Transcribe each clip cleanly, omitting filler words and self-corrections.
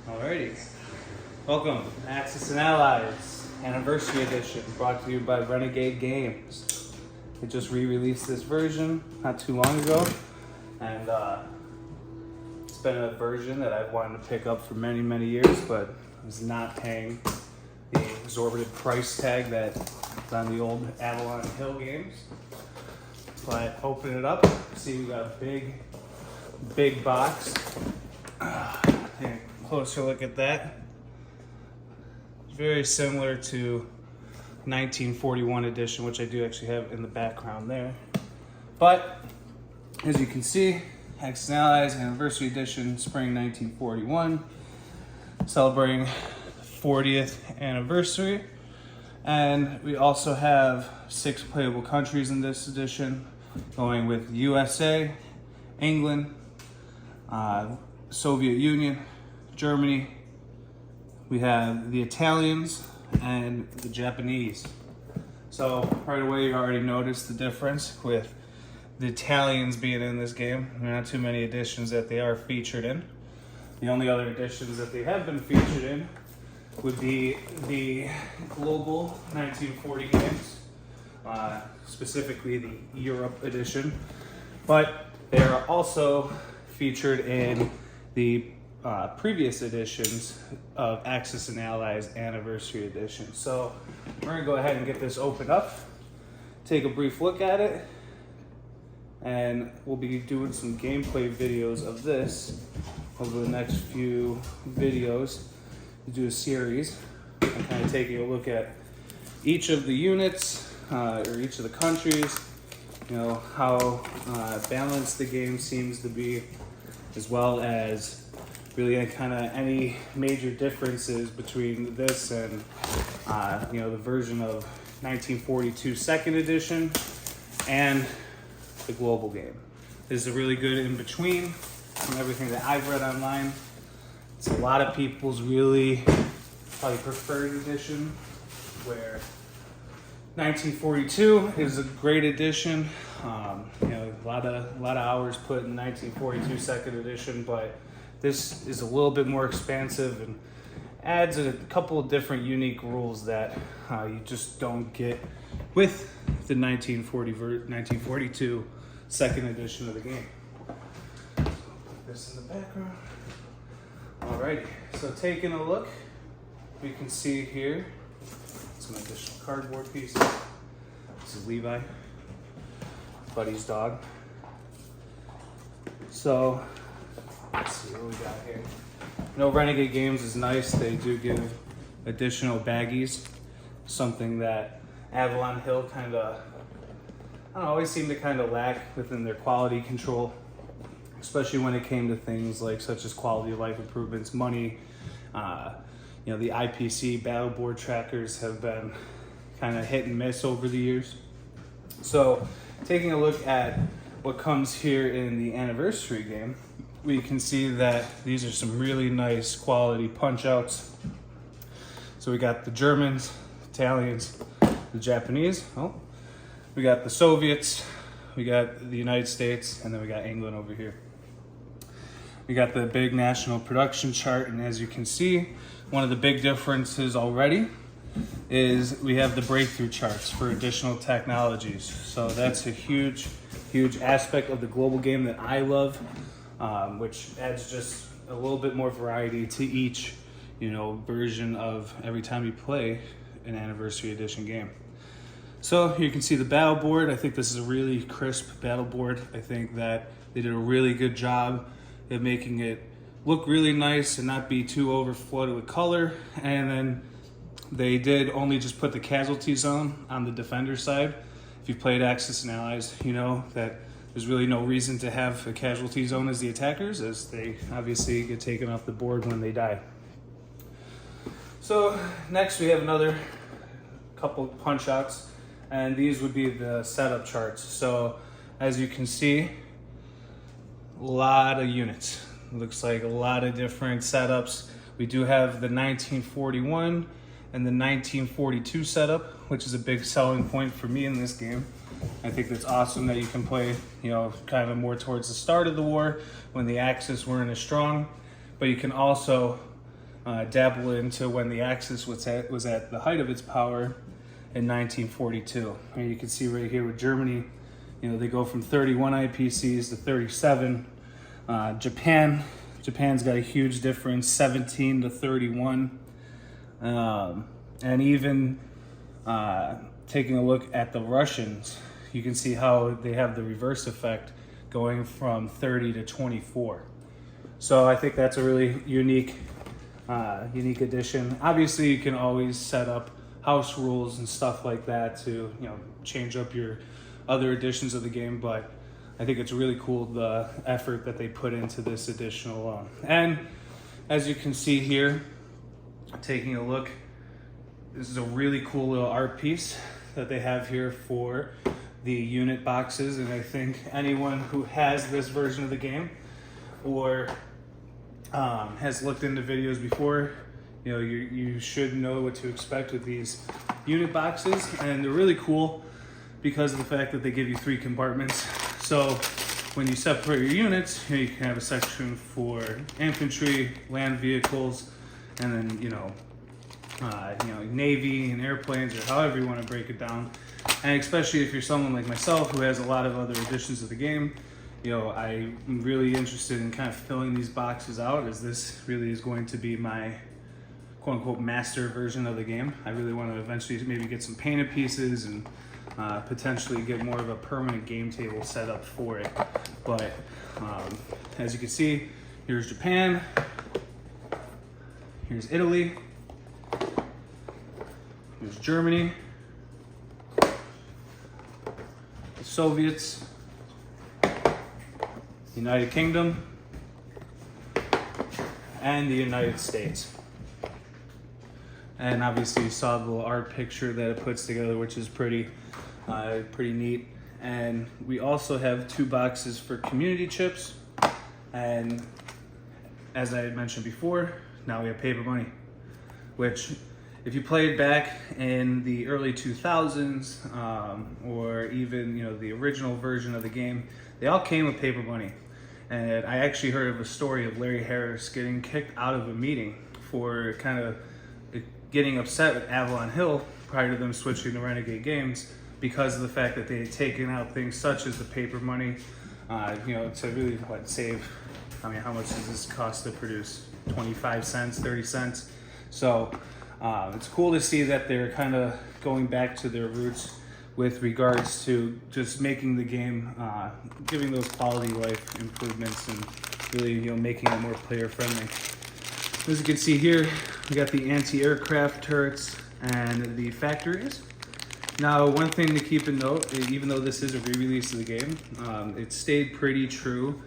Alrighty, welcome, Axis and Allies Anniversary Edition, brought to you by Renegade Games. They just re-released this version not too long ago, and it's been a version that I've wanted to pick up for many years, but was not paying the exorbitant price tag that's on the old Avalon Hill games. But open it up, see we got a big box. Take a closer look at that. Very similar to 1941 edition, which I do actually have in the background there. But as you can see, Axis and Allies Anniversary Edition, Spring 1941, celebrating the 40th anniversary. And we also have 6 playable countries in this edition, going with USA, England, Soviet Union, Germany. We have the Italians and the Japanese. So right away you already noticed the difference with the Italians being in this game. There are not too many editions that they are featured in. The only other editions that they have been featured in would be the global 1940 games, specifically the Europe edition. But they are also featured in the previous editions of Axis and Allies Anniversary Edition. So we're gonna go ahead and get this opened up, take a brief look at it, and we'll be doing some gameplay videos of this over the next few videos. To do a series and kind of taking a look at each of the units or each of the countries, you know, how balanced the game seems to be, as well as really kind of any major differences between this and you know, the version of 1942 second edition and the global game. This is a really good in between from everything that I've read online. It's a lot of people's really probably preferred edition, where 1942 is a great edition. You know, a lot of hours put in 1942 second edition, but this is a little bit more expansive and adds a couple of different unique rules that you just don't get with the 1942 second edition of the game. Put this in the background. Alrighty, so taking a look, we can see here some additional cardboard pieces. This is Levi, Buddy's dog. So let's see what we got here. You know, Renegade Games is nice. They do give additional baggies, something that Avalon Hill kind of, I don't know, always seem to kind of lack within their quality control, especially when it came to things like such as quality of life improvements, money. You know, the IPC battle board trackers have been kind of hit and miss over the years. So taking a look at what comes here in the anniversary game, we can see that these are some really nice quality punch outs. So we got the Germans, Italians, the Japanese, we got the Soviets, we got the United States, and then we got England over here. We got the big national production chart, and as you can see, one of the big differences already is we have the breakthrough charts for additional technologies. So that's a huge aspect of the global game that I love, which adds just a little bit more variety to each, you know, version of every time you play an Anniversary Edition game. So you can see the battle board. I think this is a really crisp battle board. I think that they did a really good job at making it look really nice and not be too overflooded with color. And then they did only just put the casualty zone on the defender side. If you've played Axis and Allies, you know that there's really no reason to have a casualty zone as the attackers, as they obviously get taken off the board when they die. So next we have another couple punch outs, and these would be the setup charts. So as you can see, a lot of units. Looks like a lot of different setups. We do have the 1941 and the 1942 setup, which is a big selling point for me in this game. I think that's awesome that you can play, you know, kind of more towards the start of the war when the Axis weren't as strong, but you can also dabble into when the Axis was at the height of its power in 1942. And you can see right here with Germany, you know, they go from 31 IPCs to 37. Japan's got a huge difference, 17 to 31. And even taking a look at the Russians, you can see how they have the reverse effect, going from 30 to 24. So I think that's a really unique addition. Obviously, you can always set up house rules and stuff like that to, you know, change up your other editions of the game, but I think it's really cool the effort that they put into this edition alone. And as you can see here, taking a look, this is a really cool little art piece that they have here for the unit boxes, and I think anyone who has this version of the game or has looked into videos before, you know, you should know what to expect with these unit boxes. And they're really cool because of the fact that they give you 3 compartments. So when you separate your units, you know, you can have a section for infantry, land vehicles, and then, you know, Navy and airplanes, or however you want to break it down. And especially if you're someone like myself who has a lot of other editions of the game, you know, I'm really interested in kind of filling these boxes out, as this really is going to be my quote unquote master version of the game. I really want to eventually maybe get some painted pieces and potentially get more of a permanent game table set up for it. But as you can see, here's Japan, here's Italy, here's Germany, the Soviets, United Kingdom, and the United States. And obviously you saw the little art picture that it puts together, which is pretty neat. And we also have 2 boxes for community chips. And as I had mentioned before, now we have paper money, which if you played back in the early 2000s, or even, you know, the original version of the game, they all came with paper money. And I actually heard of a story of Larry Harris getting kicked out of a meeting for kind of getting upset with Avalon Hill prior to them switching to Renegade Games because of the fact that they had taken out things such as the paper money, you know, to really save. I mean, how much does this cost to produce? 25 cents, 30 cents. So it's cool to see that they're kind of going back to their roots with regards to just making the game, giving those quality life improvements and really, you know, making it more player friendly. As you can see here, we got the anti-aircraft turrets and the factories. Now, one thing to keep in note, even though this is a re-release of the game, it stayed pretty true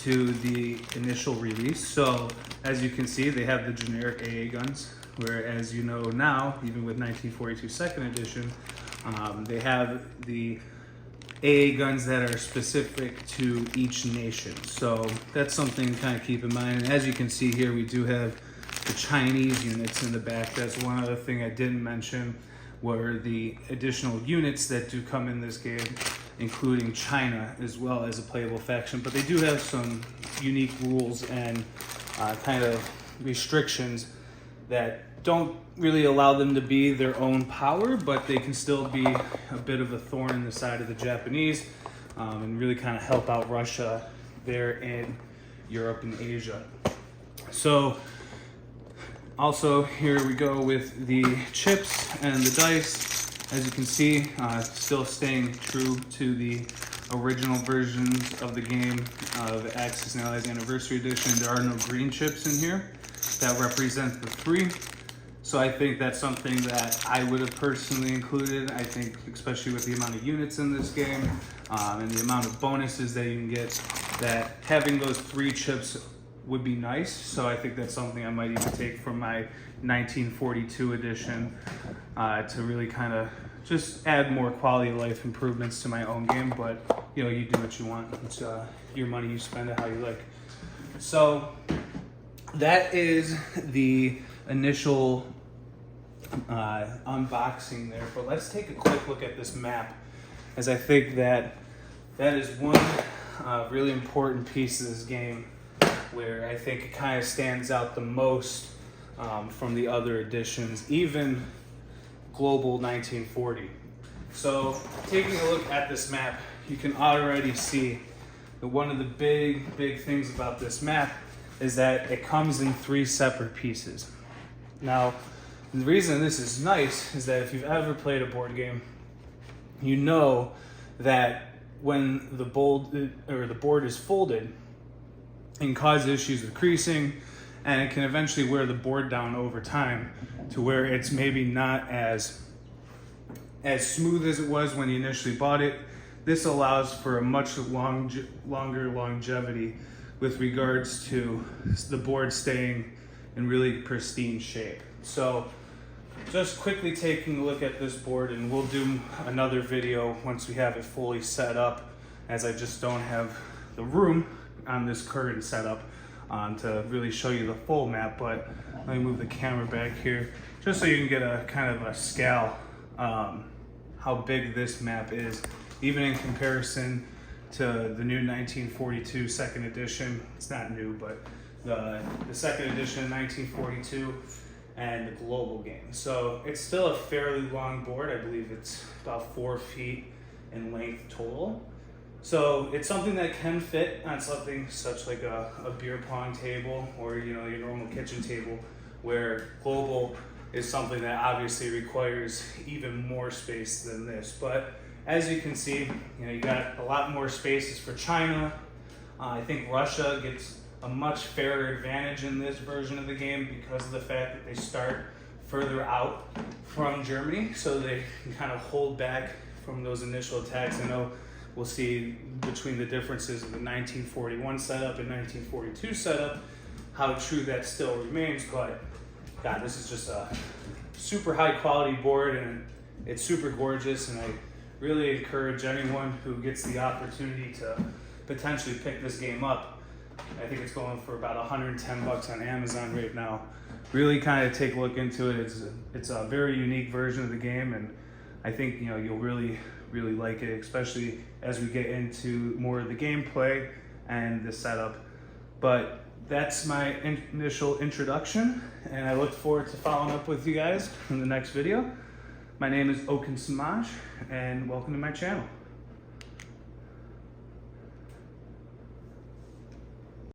to the initial release. So as you can see, they have the generic AA guns, whereas, you know, now, even with 1942 second edition, they have the AA guns that are specific to each nation. So that's something to kind of keep in mind. And as you can see here, we do have the Chinese units in the back. That's one other thing I didn't mention, were the additional units that do come in this game, including China as well as a playable faction. But they do have some unique rules and kind of restrictions that don't really allow them to be their own power, but they can still be a bit of a thorn in the side of the Japanese, and really kind of help out Russia there in Europe and Asia. So also here we go with the chips and the dice. As you can see, still staying true to the original versions of the game of Axis and Allies Anniversary Edition. There are no green chips in here that represent the 3. So I think that's something that I would have personally included. I think especially with the amount of units in this game, and the amount of bonuses that you can get, that having those 3 chips would be nice. So I think that's something I might even take from my 1942 edition to really kind of just add more quality of life improvements to my own game. But, you know, you do what you want. It's your money, you spend it how you like. So that is the initial unboxing there, but let's take a quick look at this map, as I think that is one really important piece of this game where I think it kind of stands out the most from the other editions, even Global 1940. So taking a look at this map, you can already see that one of the big things about this map is that it comes in 3 separate pieces. Now, the reason this is nice is that if you've ever played a board game, you know that when the board is folded, it can cause issues with creasing, and it can eventually wear the board down over time to where it's maybe not as smooth as it was when you initially bought it. This allows for a much longer longevity with regards to the board staying in really pristine shape. So just quickly taking a look at this board, and we'll do another video once we have it fully set up, as I just don't have the room on this current setup to really show you the full map. But let me move the camera back here just so you can get a kind of a scale how big this map is, even in comparison to the new 1942 second edition. It's not new, but the second edition 1942 and the global game. So it's still a fairly long board. I believe it's about 4 feet in length total. So it's something that can fit on something such like a beer pong table, or your normal kitchen table, where global is something that obviously requires even more space than this. But as you can see, you got a lot more spaces for China. I think Russia gets a much fairer advantage in this version of the game because of the fact that they start further out from Germany, so they can kind of hold back from those initial attacks. I know we'll see between the differences of the 1941 setup and 1942 setup how true that still remains, but God, this is just a super high quality board, and it's super gorgeous, and I really encourage anyone who gets the opportunity to potentially pick this game up. I think it's going for about 110 bucks on Amazon right now. Really kind of take a look into it. It's a very unique version of the game, and I think you'll really like it, especially as we get into more of the gameplay and the setup. But that's my initial introduction, and I look forward to following up with you guys in the next video. My name is Oken Samaj, and welcome to my channel.